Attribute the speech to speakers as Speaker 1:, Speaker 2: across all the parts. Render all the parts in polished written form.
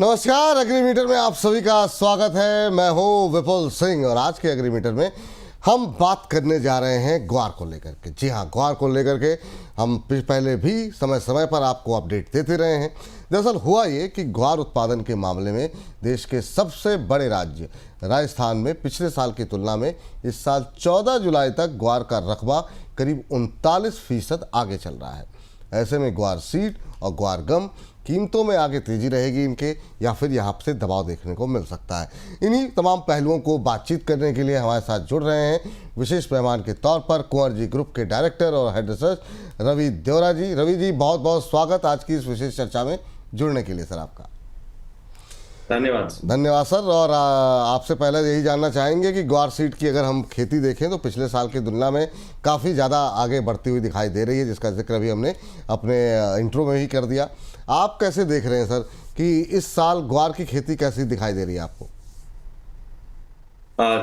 Speaker 1: नमस्कार। एग्रीमीटर में आप सभी का स्वागत है। मैं हूं विपुल सिंह और आज के एग्रीमीटर में हम बात करने जा रहे हैं ग्वार को लेकर के। जी हां, ग्वार को लेकर के हम पहले भी समय समय पर आपको अपडेट देते रहे हैं। दरअसल हुआ ये कि ग्वार उत्पादन के मामले में देश के सबसे बड़े राज्य राजस्थान में पिछले साल की तुलना में इस साल 14 जुलाई तक ग्वार का रकबा करीब 39% आगे चल रहा है। ऐसे में ग्वार सीड और ग्वार गम कीमतों में आगे तेजी रहेगी इनके, या फिर यहाँ से दबाव देखने को मिल सकता है। इन्हीं तमाम पहलुओं को बातचीत करने के लिए हमारे साथ जुड़ रहे हैं विशेष मेहमान के तौर पर कुंवर जी ग्रुप के डायरेक्टर और हेड रिसर्च रवि देवरा जी। रवि जी, बहुत बहुत स्वागत आज की इस विशेष चर्चा में जुड़ने के लिए सर आपका। धन्यवाद सर। और आपसे पहले यही जानना चाहेंगे कि ग्वार सीड की अगर हम खेती देखें तो पिछले साल की तुलना में काफ़ी ज़्यादा आगे बढ़ती हुई दिखाई दे रही है, जिसका जिक्र भी हमने अपने इंट्रो में ही कर दिया। आप कैसे देख रहे हैं सर कि इस साल ग्वार की खेती कैसी दिखाई दे रही है आपको?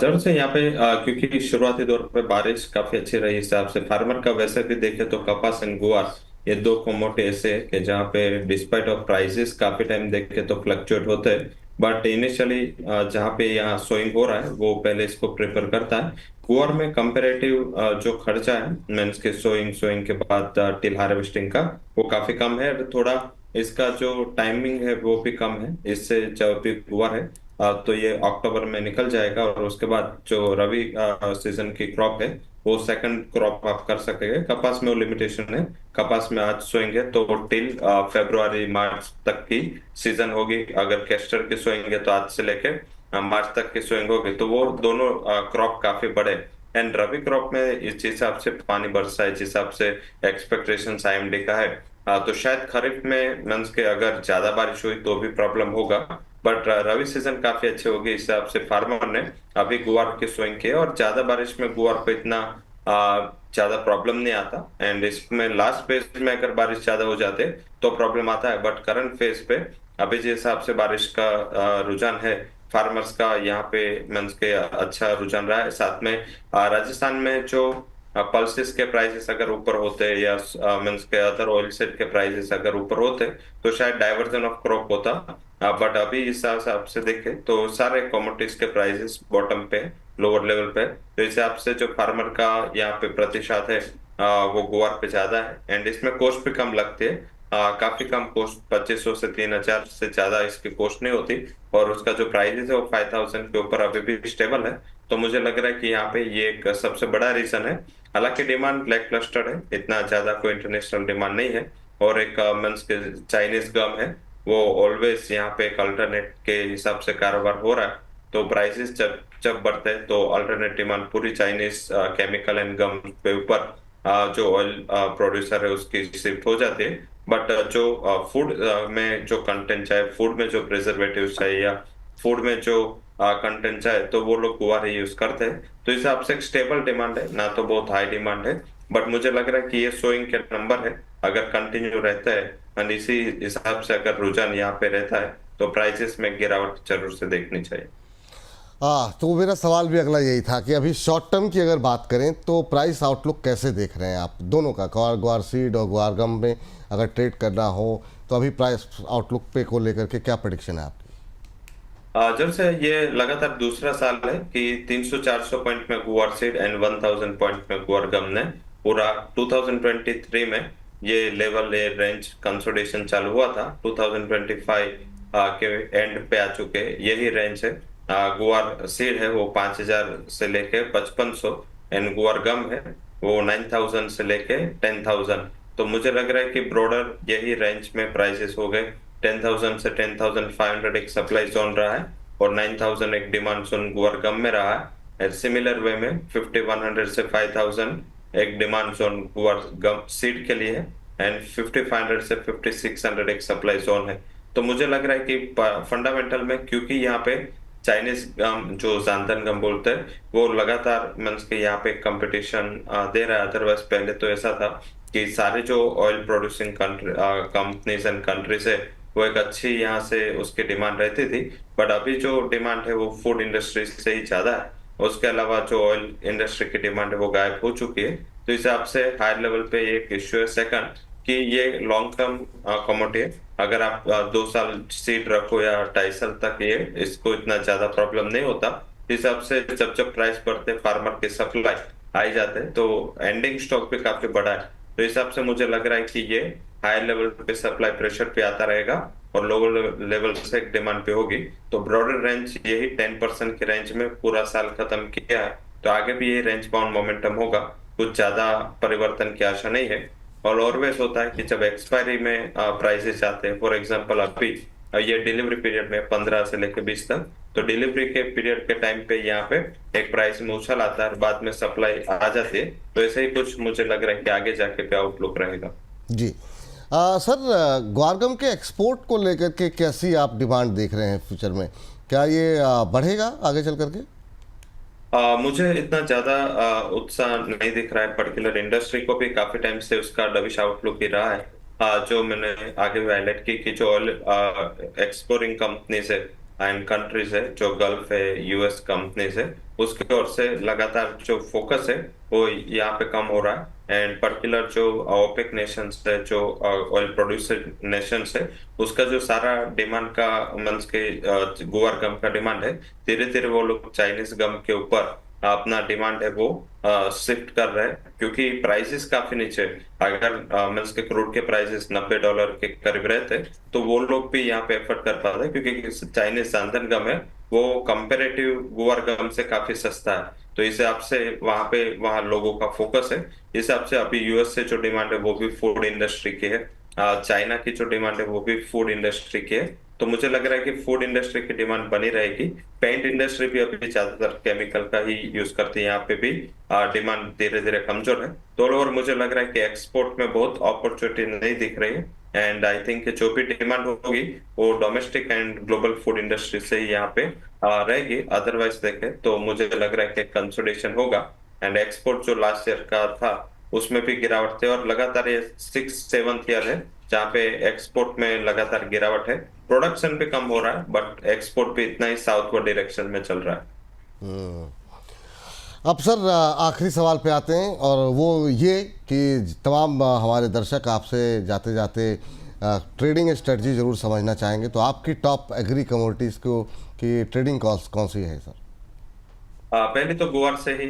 Speaker 2: जरूर से यहाँ पे क्योंकि शुरुआती दौर पे बारिश काफी अच्छी रही, हिसाब से फार्मर का वैसे भी देखे तो कपास एंड गुआर ये दो कमोडिटी ऐसे है कि जहाँ पे डिस्पाइट ऑफ प्राइसेस काफी टाइम देखे तो फ्लक्चुएट होते हैं, बट इनिशियली जहाँ पे यहाँ सोइंग हो रहा है वो पहले इसको प्रेफर करता है। गुआर में कंपेरेटिव जो खर्चा है मीन्स के सोइंग के बाद टिल हार्वेस्टिंग का वो काफी कम है। थोड़ा इसका जो टाइमिंग है वो भी कम है, इससे जो भी गुआर है तो ये अक्टूबर में निकल जाएगा और उसके बाद जो रवि सीजन की क्रॉप है वो सेकंड क्रॉप आप कर सकेंगे। कपास में वो लिमिटेशन है, कपास में आज सोएंगे तो टिल फरवरी मार्च तक की सीजन होगी। अगर कैस्टर की सोएंगे तो आज से लेके मार्च तक की सोएंगे होगी, तो वो दोनों क्रॉप काफी बड़े। एंड रवि क्रॉप में इस हिसाब से पानी बरसा है, जिस हिसाब से एक्सपेक्टेशन आईएमडी का है तो शायद खरीफ में मींस के अगर ज्यादा बारिश हुई तो भी प्रॉब्लम होगा, बट रवि सीजन काफी अच्छे होगी। इस हिसाब से फार्मर ने अभी गुआर की सोइंग की और ज्यादा बारिश में गुआर को इतना ज्यादा प्रॉब्लम नहीं आता। एंड इसमें लास्ट फेज में अगर बारिश ज्यादा हो जाते तो प्रॉब्लम आता है, बट करंट फेज पे अभी जिस हिसाब से बारिश का रुझान है फार्मर्स का यहाँ पे मींस के अच्छा रुझान रहा है। साथ में राजस्थान में जो पल्सेस के प्राइसेस अगर ऊपर होते या मींस के अदर ऑयल सीड के प्राइसेस अगर ऊपर होते तो शायद डाइवर्जन ऑफ क्रॉप होता, बट अभी इस हिसाब से देखें तो सारे कमोडिटीज के प्राइसेस बॉटम पे लोअर लेवल पे, तो इस हिसाब से जो फार्मर का यहाँ पे प्रतिशत है वो गुआर पे ज्यादा है। एंड इसमें कॉस्ट भी कम लगती है, काफी कम कॉस्ट, 2500 से 3000 से ज्यादा इसकी कॉस्ट नहीं होती और उसका जो प्राइस है वो 5000 के ऊपर अभी भी स्टेबल है। तो मुझे लग रहा है कि यहाँ पे ये एक सबसे बड़ा रीजन है। हालांकि डिमांड लैक क्लस्टर है, इतना ज्यादा कोई इंटरनेशनल डिमांड नहीं है। और एक मींस के चाइनीज गम है वो ऑलवेज यहाँ पे एक अल्टरनेट के हिसाब से कारोबार हो रहा है, तो प्राइसेस जब जब बढ़ते हैं तो अल्टरनेट डिमांड पूरी चाइनीज केमिकल एंड गम पे ऊपर जो ऑयल प्रोड्यूसर है उसकी शिफ्ट हो जाती है। बट जो फूड में जो कंटेंट चाहे, फूड में जो प्रिजर्वेटिव चाहिए या फूड में जो कंटेंट चाहे तो वो लोग गुआर ही यूज करते हैं। तो इस हिसाब से एक स्टेबल डिमांड है, ना तो बहुत हाई डिमांड है, बट मुझे लग रहा है कि ये सोइंग के नंबर है अगर कंटिन्यू रहता है एंड इसी हिसाब से अगर रुझान यहाँ पे रहता है तो प्राइसेस में गिरावट जरूर से देखनी चाहिए।
Speaker 1: तो मेरा सवाल भी अगला यही था कि अभी शॉर्ट टर्म की अगर बात करें तो प्राइस आउटलुक कैसे देख रहे हैं आप दोनों का, ग्वार सीड और ग्वार गम में अगर ट्रेड करना हो तो अभी प्राइस आउटलुक पे को लेकर के क्या प्रेडिक्शन है आपकी?
Speaker 2: जब से ये लगातार दूसरा साल है कि 300-400 पॉइंट में गुआर सीड एंड 1000 पॉइंट में गुआर गम ने पूरा 2023 में ये लेवल ये रेंज कंसोलिडेशन चालू हुआ था। 2025 के एंड पे आ चुके यही रेंज है। गुआर सीड है वो 5000 से लेके 5500 एंड गुआर गम है वो 9000 से लेके 10000। तो मुझे लग रहा है कि ब्रॉडर यही रेंज में प्राइसेस हो गए। 10,000 से 10,500 एक सप्लाई जोन रहा है और 9,000 एक डिमांड जोन गुआर गम में रहा है। सिमिलर वे में 5,100 से 5,000 एक डिमांड जोन गुआर गम सीड के लिए है एंड 5,500 से 5,600 एक सप्लाई जोन है। तो मुझे लग रहा है कि फंडामेंटल में क्योंकि यहाँ पे चाइनीज गम जो जानतन गम बोलते हैं वो लगातार मींस के यहाँ पे कंपटीशन दे रहा है। अदरवाइज पहले तो ऐसा था कि सारे जो oil producing companies and countries है वो एक अच्छी यहाँ से उसकी डिमांड रहती थी, बट अभी जो डिमांड है वो फूड इंडस्ट्री से ही ज्यादा है। उसके अलावा जो ऑयल इंडस्ट्री की डिमांड है वो गायब हो चुकी है। तो इस हिसाब से हायर लेवल पे एक इश्यू है। सेकंड कि ये लॉन्ग टर्म कमोडिटी है। अगर आप 2 साल सीड रखो या 2.5 साल तक, ये इसको इतना ज्यादा प्रॉब्लम नहीं होता। इस हिसाब से जब जब प्राइस बढ़ते, फार्मर के सप्लाई आई जाते हैं, तो एंडिंग स्टॉक भी काफी बड़ा है। तो इस हिसाब से मुझे लग रहा है कि ये हाई लेवल पे सप्लाई प्रेशर पे आता रहेगा और लोअर लेवल से डिमांड पे होगी। तो ब्रॉडर रेंज यही 10% के रेंज में पूरा साल खत्म किया है, तो आगे भी ये रेंज बाउंड मोमेंटम होगा। कुछ ज्यादा परिवर्तन की आशा नहीं है। और ऑलवेज होता है कि जब एक्सपायरी में प्राइसेस आते हैं, फॉर एग्जांपल अभी ये डिलीवरी पीरियड में 15 से लेकर 20 तक, तो डिलीवरी के पीरियड के टाइम पे यहाँ पे एक प्राइस में उछाल आता है, बाद में सप्लाई आ जाती है। तो ऐसे ही कुछ मुझे लग रहा है कि आगे जाके क्या आउटलुक रहेगा।
Speaker 1: जी सर, ग्वारगम के एक्सपोर्ट को लेकर के कैसी आप डिमांड देख रहे हैं फ्यूचर में? क्या ये बढ़ेगा आगे चल करके?
Speaker 2: मुझे इतना ज्यादा उत्साह नहीं दिख रहा है। पर्टिकुलर इंडस्ट्री को भी काफी टाइम से उसका डविश आउटलुक ही रहा है। जो मैंने आगे भी हाईलाइट की कि जो ऑयल एक्सपोर्टिंग कंपनीज है एंड कंट्रीज है, जो गल्फ है, यूएस कंपनीज है, उसकी ओर से लगातार जो फोकस है वो यहाँ पे कम हो रहा है। एंड पर्टिकुलर जो ओपेक नेशंस है, जो ऑयल प्रोड्यूसर नेशंस है, उसका जो सारा डिमांड का मंस के गुआर गम का डिमांड है, धीरे धीरे वो लोग चाइनीज गम के ऊपर अपना डिमांड है वो शिफ्ट कर रहे हैं, क्योंकि प्राइसेस काफी नीचे। अगर मिल्स के क्रूड के प्राइसेस $90 के करीब रहते, तो वो लोग भी यहाँ पे एफर्ट कर पाते, क्योंकि चाइनीज सांदन गम है वो कंपेरेटिव गुआर गम से काफी सस्ता है। तो इस हिसाब से वहां लोगों का फोकस है। इस हिसाब से अभी यूएस से जो डिमांड है वो भी फूड इंडस्ट्री की है, चाइना की जो डिमांड है वो भी फूड इंडस्ट्री की है। तो मुझे लग रहा है कि फूड इंडस्ट्री की डिमांड बनी रहेगी। पेंट इंडस्ट्री भी अभी ज्यादातर केमिकल का ही यूज करती है, यहाँ पे भी डिमांड धीरे धीरे कमजोर है। तो और मुझे लग रहा है कि एक्सपोर्ट में बहुत अपॉर्चुनिटी नहीं दिख रही है। एंड आई थिंक जो भी डिमांड होगी वो domestic and global food industry से ही यहाँ पे रहेगी। अदरवाइज देखे तो मुझे लग रहा है कि कंसोलिडेशन होगा। एंड एक्सपोर्ट जो लास्ट ईयर का था उसमें भी गिरावट थे, और लगातार ये 6-7th ईयर है जहाँ पे एक्सपोर्ट में लगातार गिरावट है। प्रोडक्शन भी कम हो रहा है, बट एक्सपोर्ट भी इतना ही साउथवर्ड डायरेक्शन में चल रहा है।
Speaker 1: अब सर आखिरी सवाल पे आते हैं, और वो ये कि तमाम हमारे दर्शक आपसे जाते जाते ट्रेडिंग स्ट्रेटजी ज़रूर समझना चाहेंगे, तो आपकी टॉप एग्री कमोडिटीज़ को की ट्रेडिंग कॉस्ट कौन सी है सर?
Speaker 2: पहले तो गुआर से ही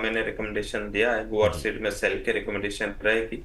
Speaker 2: मैंने रिकमेंडेशन दिया है। गुआर सीड में सेल के रिकमेंडेशन रहेगी।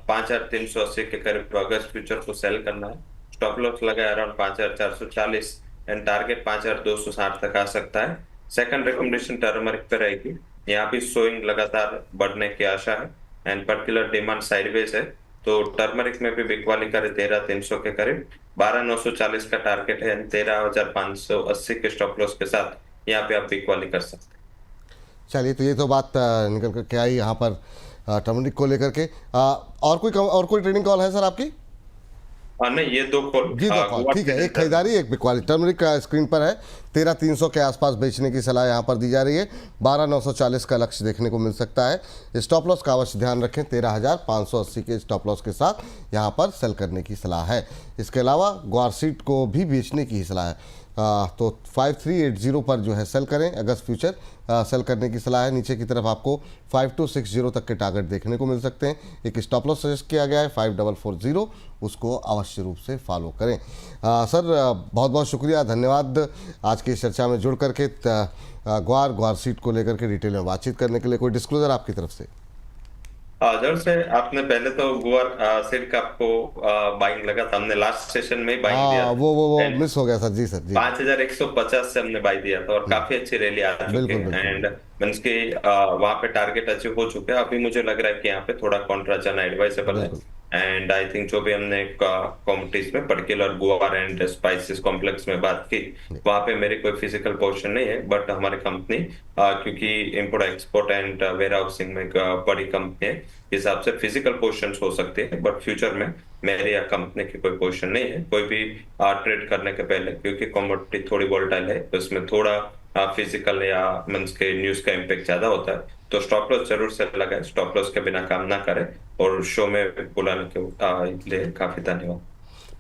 Speaker 2: 5380 के करीब अगस्त फ्यूचर को सेल करना है। स्टॉप लॉस लगा है अराउंड 5440 एंड टारगेट 5260 तक आ सकता है। सेकंड रिकमेंडेशन टर्मरिक पे रहेगी। यहाँ भी सोइंग लगातार बढ़ने की आशा है एंड पर्टिकुलर डिमांड साइडवेज है, तो टर्मरिक में भी बिकवाली करे 13300 के करीब। 12340 का टारगेट है, 13580 के स्टॉप लॉस के साथ यहाँ पे आप बिकवाली कर सकते हैं।
Speaker 1: चलिए, तो ये तो बात निकल कर क्या आई यहाँ पर टर्मरिक को लेकर के। और कोई ट्रेडिंग कॉल है सर आपकी?
Speaker 2: नहीं, ये दो कॉल।
Speaker 1: जी, दो कॉल ठीक है। एक खरीदारी, एक बिकवाली। टर्मरिक का स्क्रीन पर है, 13300 के आसपास बेचने की सलाह यहाँ पर दी जा रही है। 12940 का लक्ष्य देखने को मिल सकता है। स्टॉप लॉस का अवश्य ध्यान रखें, 13580 के स्टॉप लॉस के साथ यहाँ पर सेल करने की सलाह है। इसके अलावा ग्वार सीड को भी बेचने की ही सलाह है। तो 5380 पर जो है सेल करें। अगस्त फ्यूचर सेल करने की सलाह है। नीचे की तरफ आपको 5260 तक के टारगेट देखने को मिल सकते हैं। एक स्टॉप लॉस सजेस्ट किया गया है 5440, उसको अवश्य रूप से फॉलो करें। सर बहुत बहुत शुक्रिया, धन्यवाद आज की इस चर्चा में जुड़ करके ग्वार सीड को लेकर के डिटेल में बातचीत करने के लिए। कोई डिस्क्लोजर आपकी तरफ से?
Speaker 2: जरूर से आपने पहले तो गुआर सीड का आपको बाइंग लगा था, हमने लास्ट सेशन में ही बाइंग दिया था।
Speaker 1: वो मिस हो गया सर। जी सर, जी
Speaker 2: 5150 से हमने बाई दिया था और काफी अच्छी रैली आ चुकी है एंड मींस के वहां पे टारगेट अचीव हो चुके हैं। अभी मुझे लग रहा है कि यहाँ पे थोड़ा कॉन्ट्रा जाना एडवाइजेबल है। एंड आई थिंक जो भी हमने कॉमोडिटीज में पर्टिकुलर गुआर एंड स्पाइसेस कॉम्प्लेक्स में बात की, वहां पे मेरी कोई फिजिकल पोर्शन नहीं है, बट हमारी कंपनी क्योंकि import export and warehousing में एक बड़ी कंपनी है, इस हिसाब से फिजिकल पोर्शन हो सकते हैं, बट फ्यूचर में मेरे या कंपनी की कोई पोर्शन नहीं है। कोई भी ट्रेड करने के पहले, क्योंकि कमोडिटी थोड़ी वोलेटाइल है, तो इसमें थोड़ा फिजिकल या मींस के न्यूज का इम्पैक्ट ज्यादा होता है, तो स्टॉप लॉस जरूर से लगाए। स्टॉप लॉस के बिना काम ना करें। और शो में बुलाने के लिए काफी धन्यवाद।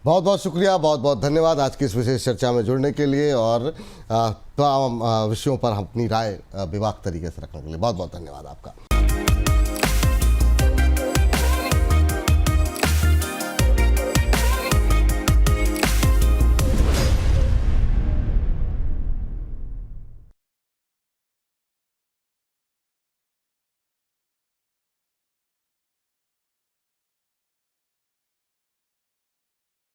Speaker 1: बहुत बहुत शुक्रिया, बहुत बहुत धन्यवाद आज की इस विशेष चर्चा में जुड़ने के लिए और तमाम विषयों पर अपनी राय बेबाक तरीके से रखने के लिए। बहुत बहुत धन्यवाद आपका।